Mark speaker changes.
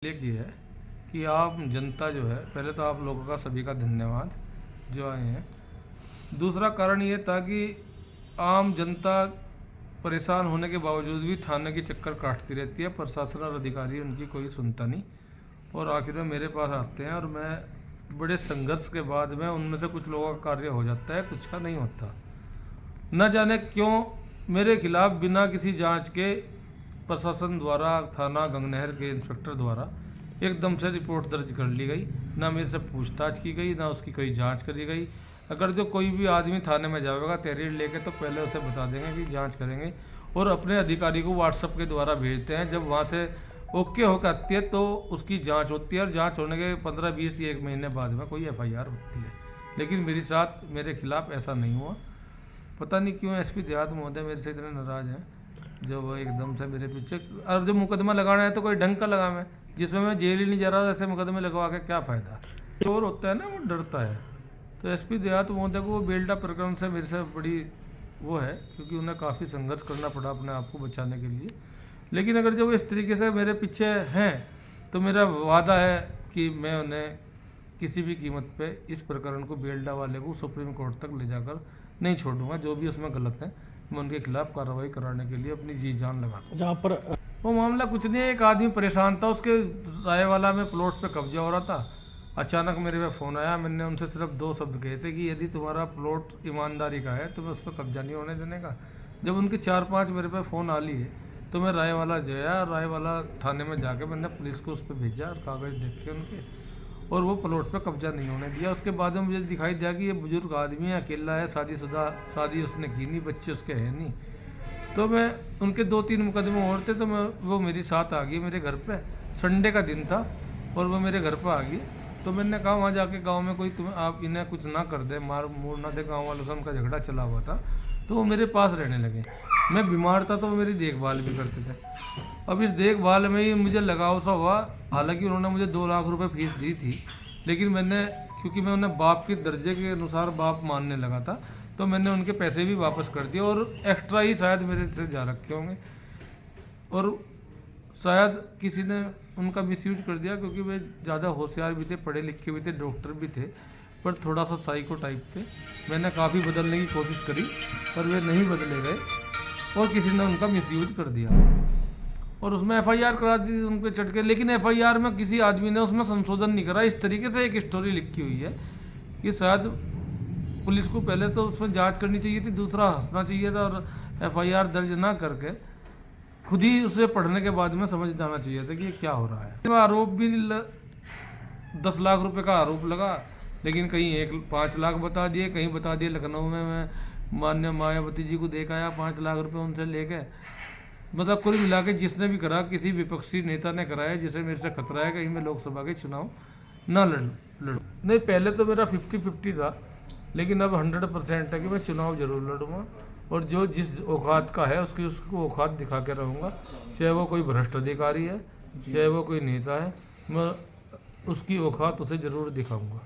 Speaker 1: ये है कि आप जनता जो है, पहले तो आप लोगों का सभी का धन्यवाद जो आए हैं। दूसरा कारण ये था कि आम जनता परेशान होने के बावजूद भी थाने की चक्कर काटती रहती है, प्रशासन और अधिकारी उनकी कोई सुनता नहीं और आखिर में मेरे पास आते हैं और मैं बड़े संघर्ष के बाद में उनमें से कुछ लोगों का कार्य हो जाता है, कुछ का नहीं होता। न जाने क्यों मेरे खिलाफ बिना किसी जांच के प्रशासन द्वारा, थाना गंगनहर के इंस्पेक्टर द्वारा एकदम से रिपोर्ट दर्ज कर ली गई। ना मेरे से पूछताछ की गई, ना उसकी कोई जांच करी गई। अगर जो कोई भी आदमी थाने में जाएगा तहरीर लेके तो पहले उसे बता देंगे कि जांच करेंगे और अपने अधिकारी को व्हाट्सएप के द्वारा भेजते हैं। जब वहाँ से ओके होकर आती है तो उसकी जांच होती है और जांच होने के 15-20 या 1 महीने बाद में कोई FIR होती है। लेकिन मेरे खिलाफ ऐसा नहीं हुआ। पता नहीं क्यों SP देहात महोदय मेरे से इतने नाराज हैं, जो वो एकदम से मेरे पीछे। और जब मुकदमा लगाना है तो कोई ढंग का लगावे, जिसमें मैं जेल ही नहीं जा रहा, ऐसे मुकदमे लगवा के क्या फ़ायदा। चोर होता है ना, वो डरता है। तो SP देहात महोदय को वो बेल्टा प्रकरण से मेरे से बड़ी वो है, क्योंकि उन्हें काफ़ी संघर्ष करना पड़ा अपने आप को बचाने के लिए। लेकिन अगर जब इस तरीके से मेरे पीछे हैं तो मेरा वादा है कि मैं उन्हें किसी भी कीमत पे इस प्रकरण को, बेल्टा वाले को सुप्रीम कोर्ट तक ले जाकर नहीं छोड़ूंगा। जो भी उसमें गलत है मैं उनके खिलाफ कार्रवाई कराने के लिए अपनी जी जान लगा दूँ।
Speaker 2: जहाँ पर
Speaker 1: वो मामला कुछ नहीं है, एक आदमी परेशान था, उसके रायवाला में प्लॉट पे कब्जा हो रहा था। अचानक मेरे पे फ़ोन आया, मैंने उनसे सिर्फ 2 शब्द कहे थे कि यदि तुम्हारा प्लॉट ईमानदारी का है तो मैं उस पर कब्जा नहीं होने देने का। जब उनके 4-5 मेरे पे फ़ोन आ लिए तो मैं रायवाला गया, रायवाला थाने में जाके मैंने पुलिस को उस पर भेजा और कागज़ देखे उनके, और वो प्लॉट पे कब्जा नहीं होने दिया। उसके बाद में मुझे दिखाई दिया कि ये बुजुर्ग आदमी है, अकेला है, शादीशुदा, शादी उसने की नहीं, बच्चे उसके हैं नहीं। तो मैं उनके 2-3 मुकदमे और थे तो वो मेरी साथ आ गई मेरे घर पे। संडे का दिन था और वो मेरे घर पे आ गई। तो मैंने कहा वहाँ जाके गांव में कोई आप इन्हें कुछ ना कर दे, मार मूर ना दे। गाँव वालों से उनका झगड़ा चला हुआ था तो वो मेरे पास रहने लगे। मैं बीमार था तो वो मेरी देखभाल भी करते थे। अब इस देखभाल में ही मुझे लगाव सा हुआ। हालांकि उन्होंने मुझे 2 लाख रुपए फीस दी थी, लेकिन क्योंकि मैं उन्हें बाप के दर्जे के अनुसार बाप मानने लगा था तो मैंने उनके पैसे भी वापस कर दिए और एक्स्ट्रा ही शायद मेरे से जा रखे होंगे। और शायद किसी ने उनका मिसयूज कर दिया, क्योंकि वे ज़्यादा होशियार भी थे, पढ़े लिखे भी थे, डॉक्टर भी थे, पर थोड़ा सा साइको टाइप थे। मैंने काफ़ी बदलने की कोशिश करी पर वे नहीं बदले गए और किसी ने उनका मिसयूज कर दिया और उसमें FIR करा दी उन पर चढ़ के। लेकिन FIR में किसी आदमी ने उसमें संशोधन नहीं करा। इस तरीके से एक स्टोरी लिखी हुई है कि शायद पुलिस को पहले तो उसमें जांच करनी चाहिए थी, दूसरा हंसना चाहिए था और FIR दर्ज ना करके खुद ही उसे पढ़ने के बाद में समझ जाना चाहिए था कि ये क्या हो रहा है। आरोप भी 10 लाख रुपए का आरोप लगा, लेकिन कहीं 5 लाख बता दिए, कहीं बता दिए लखनऊ में मैं मान्य मायावती जी को देख आया 5 लाख रुपए उनसे लेके। मतलब कुल मिला के जिसने भी करा, किसी विपक्षी नेता ने कराया जिसे मेरे से खतरा है कहीं मैं लोकसभा के चुनाव ना लड़ूँ। नहीं, पहले तो मेरा 50-50 था, लेकिन अब 100% है कि मैं चुनाव जरूर लड़ूंगा और जो जिस औकात का है उसको औकात दिखा के रहूँगा। चाहे वो कोई भ्रष्ट अधिकारी है, चाहे वो कोई नेता है, मैं उसकी औकात उसे जरूर दिखाऊंगा।